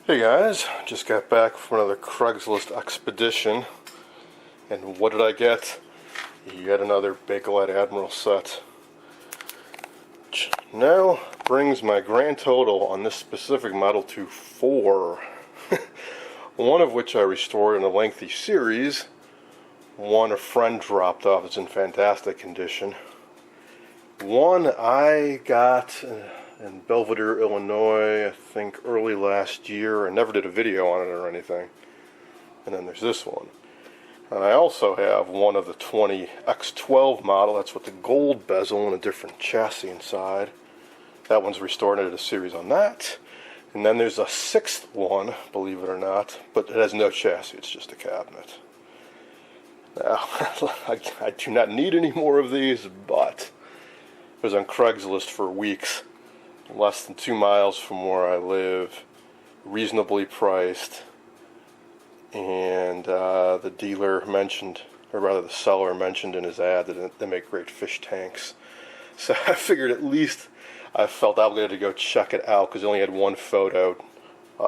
Hey guys, just got back from another Craigslist expedition, and what did I get? Yet another bakelite Admiral set. Which now brings my grand total on this specific model to 4. One of which I restored in a lengthy series. One a friend dropped off, it's in fantastic condition. One I got in Belvedere, Illinois, I think early last year. I never did a video on it or anything. And then there's this one. And I also have one of the 20X12 model. That's with the gold bezel and a different chassis inside. That one's restored. I did a series on that. And then there's a 6th one, believe it or not, but it has no chassis. It's just a cabinet. Now, I do not need any more of these, but it was on Craigslist for weeks. Less than 2 miles from where I live, reasonably priced, and the dealer mentioned, or rather the seller mentioned in his ad that they make great fish tanks. So I figured at least I felt obligated to go check it out because I only had one photo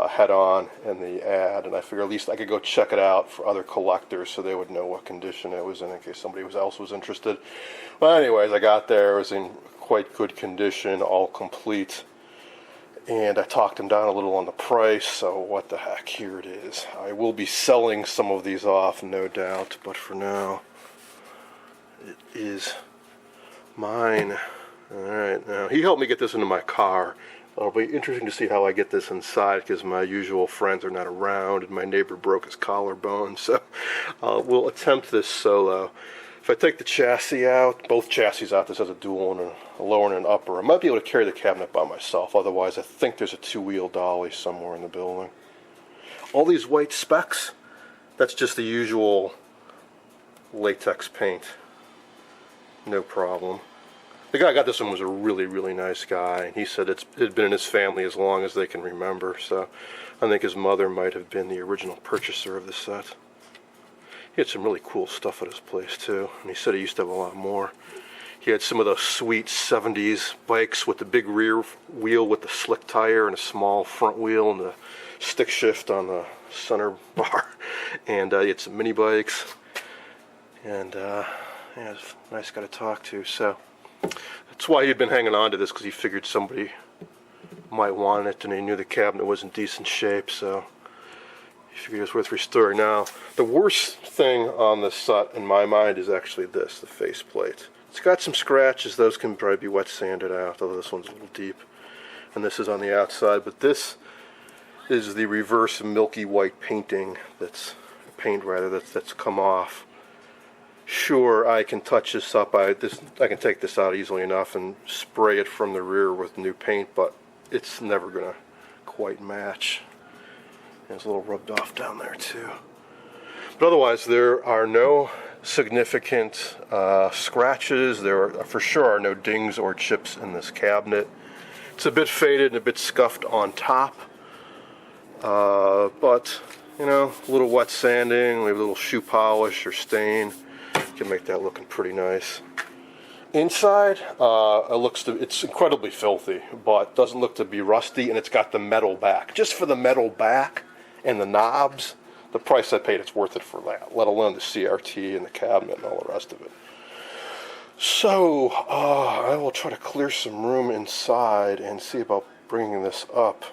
head on in the ad, and I figured at least I could go check it out for other collectors so they would know what condition it was in case somebody else was interested. Well, anyways, I got there. It was in quite good condition, all complete, and I talked him down a little on the price, so what the heck, here it is. I will be selling some of these off, no doubt, but for now it is mine. Alright, now he helped me get this into my car. It'll be interesting to see how I get this inside because my usual friends are not around and my neighbor broke his collarbone, so we'll attempt this solo. If I take the chassis out, both chassis out, this has a dual and a lower and an upper. I might be able to carry the cabinet by myself, otherwise I think there's a 2-wheel dolly somewhere in the building. All these white specks, that's just the usual latex paint. No problem. The guy I got this one was a really, really nice guy, and he said it had been in his family as long as they can remember, so I think his mother might have been the original purchaser of the set. He had some really cool stuff at his place too, and he said he used to have a lot more. He had some of those sweet 70s bikes with the big rear wheel with the slick tire and a small front wheel and the stick shift on the center bar. And he had some mini bikes, and yeah, it's a nice guy to talk to. So that's why he'd been hanging on to this, because he figured somebody might want it, and he knew the cabinet was in decent shape, so he figured it was worth restoring. Now, the worst thing on the set in my mind is actually this, the faceplate. It's got some scratches. Those can probably be wet sanded out, although this one's a little deep. And this is on the outside, but this is the reverse milky white painting that's come off. Sure, I can touch this up. I can take this out easily enough and spray it from the rear with new paint, but it's never gonna quite match. And it's a little rubbed off down there too. But otherwise, there are no significant scratches. There are, for sure, are no dings or chips in this cabinet. It's a bit faded and a bit scuffed on top, but you know, a little wet sanding, maybe a little shoe polish or stain can make that looking pretty nice. Inside, it's incredibly filthy, but doesn't look to be rusty, and it's got the metal back. Just for the metal back and the knobs, the price I paid, it's worth it for that, let alone the CRT and the cabinet and all the rest of it. So, I will try to clear some room inside and see about bringing this up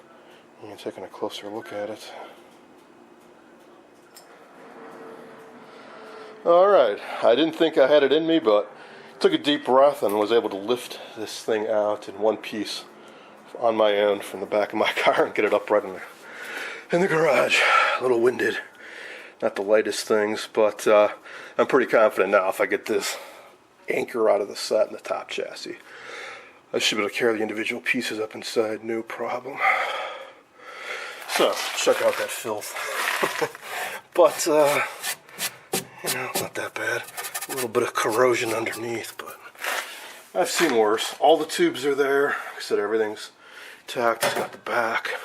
and taking a closer look at it. Alright, I didn't think I had it in me, but took a deep breath and was able to lift this thing out in one piece on my own from the back of my car and get it upright in the garage. A little winded, not the lightest things, but I'm pretty confident now if I get this anchor out of the set and the top chassis, I should be able to carry the individual pieces up inside, no problem. So, check out that filth. But, you know, not that bad. A little bit of corrosion underneath, but I've seen worse. All the tubes are there. Like I said, everything's tacked. It's got the back.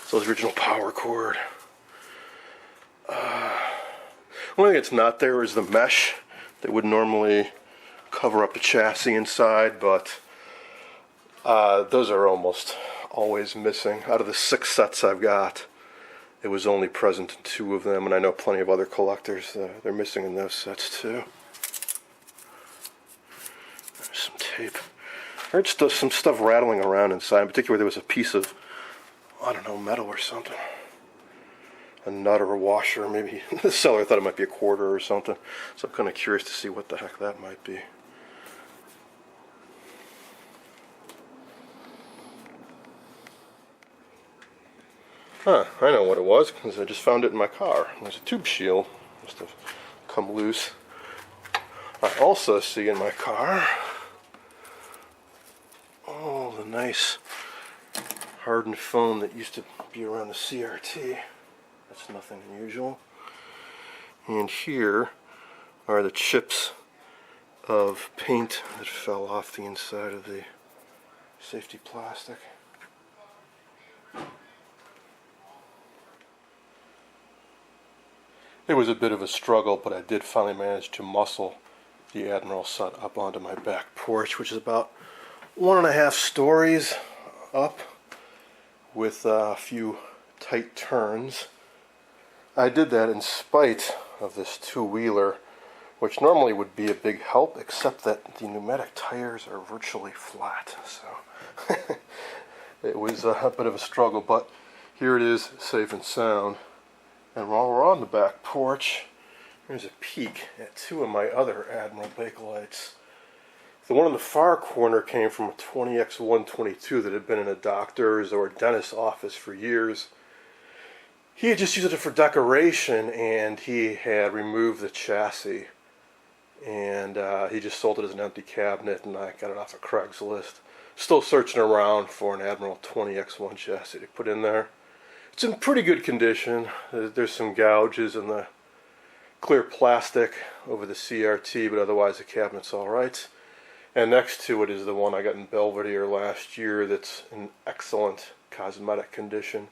So the original power cord. One thing that's not there is the mesh that would normally cover up the chassis inside, but those are almost always missing. Out of the 6 sets I've got, it was only present in 2 of them, and I know plenty of other collectors, they're missing in those sets too. There's some tape. I heard some stuff rattling around inside. In particular, there was a piece of, I don't know, metal or something. A nut or a washer, maybe. The seller thought it might be a quarter or something. So I'm kind of curious to see what the heck that might be. Huh, I know what it was, because I just found it in my car. There's a tube shield. Must have come loose. I also see in my car all the nice hardened foam that used to be around the CRT. That's nothing unusual. And here are the chips of paint that fell off the inside of the safety plastic. It was a bit of a struggle, but I did finally manage to muscle the Admiral set up onto my back porch, which is about 1.5 stories up with a few tight turns. I did that in spite of this 2-wheeler, which normally would be a big help, except that the pneumatic tires are virtually flat. So it was a bit of a struggle, but here it is, safe and sound. And while we're on the back porch, here's a peek at 2 of my other Admiral bakelites. The one in the far corner came from a 20x122 that had been in a doctor's or dentist's office for years. He had just used it for decoration, and he had removed the chassis. And he just sold it as an empty cabinet, and I got it off of Craigslist. Still searching around for an Admiral 20x1 chassis to put in there. It's in pretty good condition. There's some gouges in the clear plastic over the CRT, but otherwise the cabinet's alright. And next to it is the one I got in Belvedere last year that's in excellent cosmetic condition.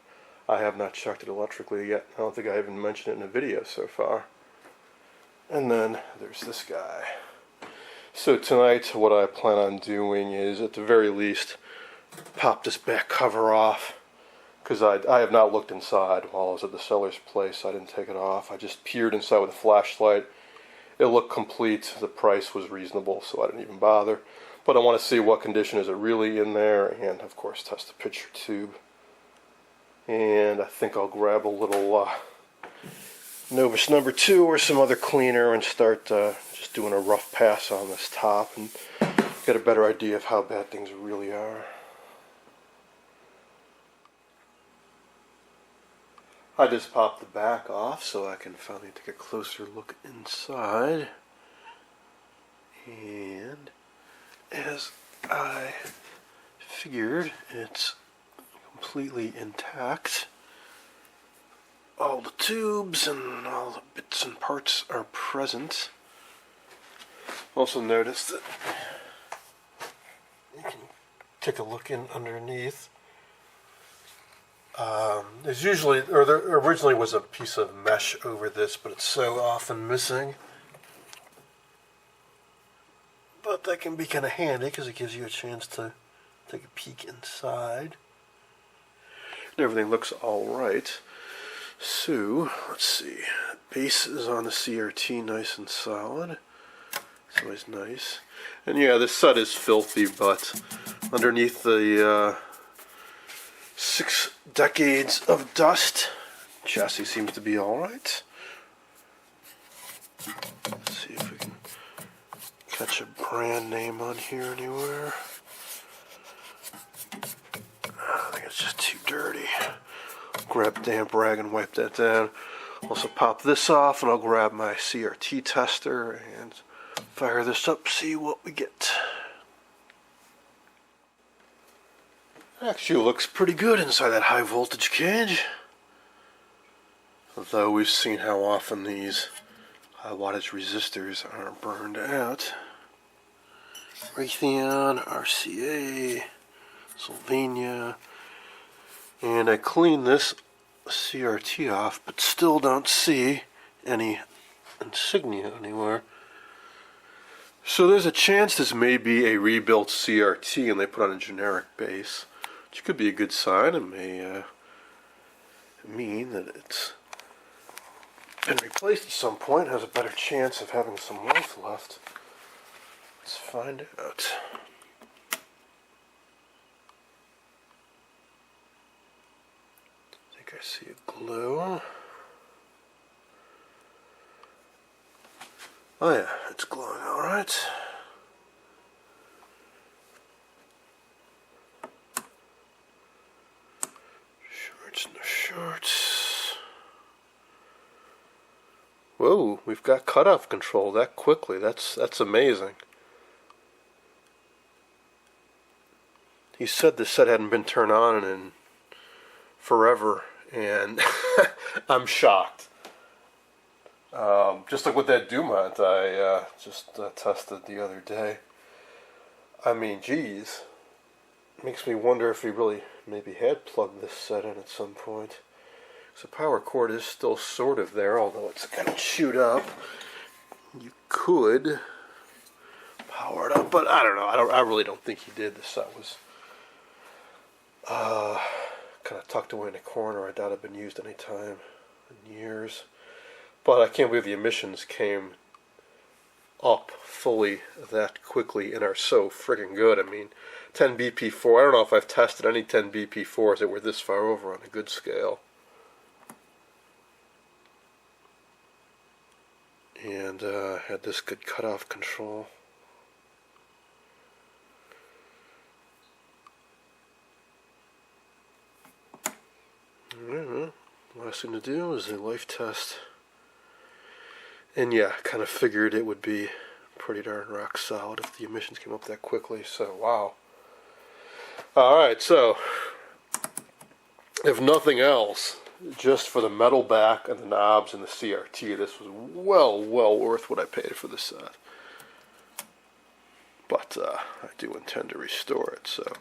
I have not checked it electrically yet. I don't think I even mentioned it in a video so far. And then there's this guy. So tonight what I plan on doing is, at the very least, pop this back cover off. Because I have not looked inside while I was at the seller's place. I didn't take it off. I just peered inside with a flashlight. It looked complete. The price was reasonable, so I didn't even bother. But I want to see what condition is it really in there, and of course test the picture tube. And I think I'll grab a little Novus number 2 or some other cleaner and start just doing a rough pass on this top and get a better idea of how bad things really are. I just popped the back off so I can finally take a closer look inside. And as I figured, it's completely intact. All the tubes and all the bits and parts are present. Also notice that you can take a look in underneath. There's usually, or there originally was a piece of mesh over this, but it's so often missing. But that can be kind of handy because it gives you a chance to take a peek inside. And everything looks alright. So, let's see. Base is on the CRT nice and solid. It's always nice. And yeah, this set is filthy, but underneath the 6 decades of dust, chassis seems to be alright. Let's see if we can catch a brand name on here anywhere. I think it's just too dirty. Grab a damp rag and wipe that down. Also pop this off, and I'll grab my CRT tester and fire this up, see what we get. Actually looks pretty good inside that high voltage cage. Although we've seen how often these high wattage resistors are burned out. Raytheon, RCA, Sylvania. And I cleaned this CRT off, but still don't see any insignia anywhere. So there's a chance this may be a rebuilt CRT and they put on a generic base, which could be a good sign. It mean that it's been replaced at some point, has a better chance of having some life left. Let's find out. I think I see a glow. Oh yeah, it's glowing alright. Shorts, no shorts. Whoa, we've got cutoff control that quickly. That's amazing. He said the set hadn't been turned on in forever, and I'm shocked. Just like with that Dumont I just tested the other day. I mean, geez. Makes me wonder if he really maybe had plugged this set in at some point. So the power cord is still sort of there, although it's going to shoot up. You could power it up, but I don't know. I really don't think he did. The set was kind of tucked away in a corner. I doubt it had been used any time in years. But I can't believe the emissions came up fully that quickly and are so friggin' good. I mean, 10 BP4, I don't know if I've tested any 10 BP4s that were this far over on a good scale. And had this good cutoff control. Last thing to do is a life test. And yeah, kind of figured it would be pretty darn rock solid if the emissions came up that quickly, so wow. Alright, so, if nothing else, just for the metal back and the knobs and the CRT, this was well worth what I paid for this set. But I do intend to restore it, so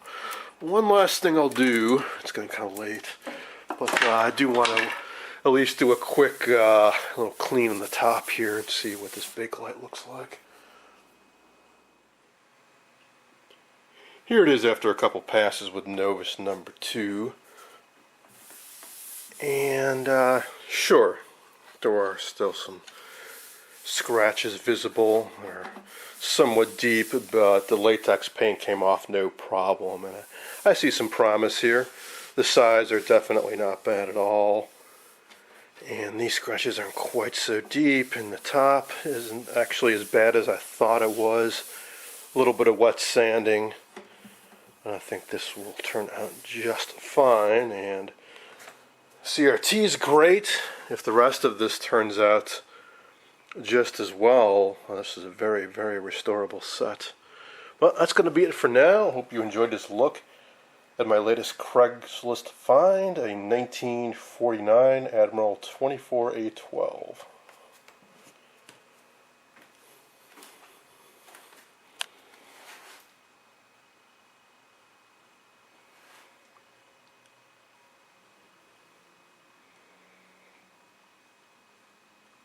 one last thing I'll do, it's getting kind of late, but I do want to at least do a quick little clean on the top here and see what this bakelite looks like. Here it is after a couple passes with Novus number 2. And sure, there are still some scratches visible. They're somewhat deep, but the latex paint came off no problem. And I see some promise here. The sides are definitely not bad at all. And these scratches aren't quite so deep, and the top isn't actually as bad as I thought it was. A little bit of wet sanding. I think this will turn out just fine, and CRT is great. If the rest of this turns out just as well, this is a very restorable set. Well, that's going to be it for now. Hope you enjoyed this look at my latest Craigslist find, a 1949 Admiral 24A12.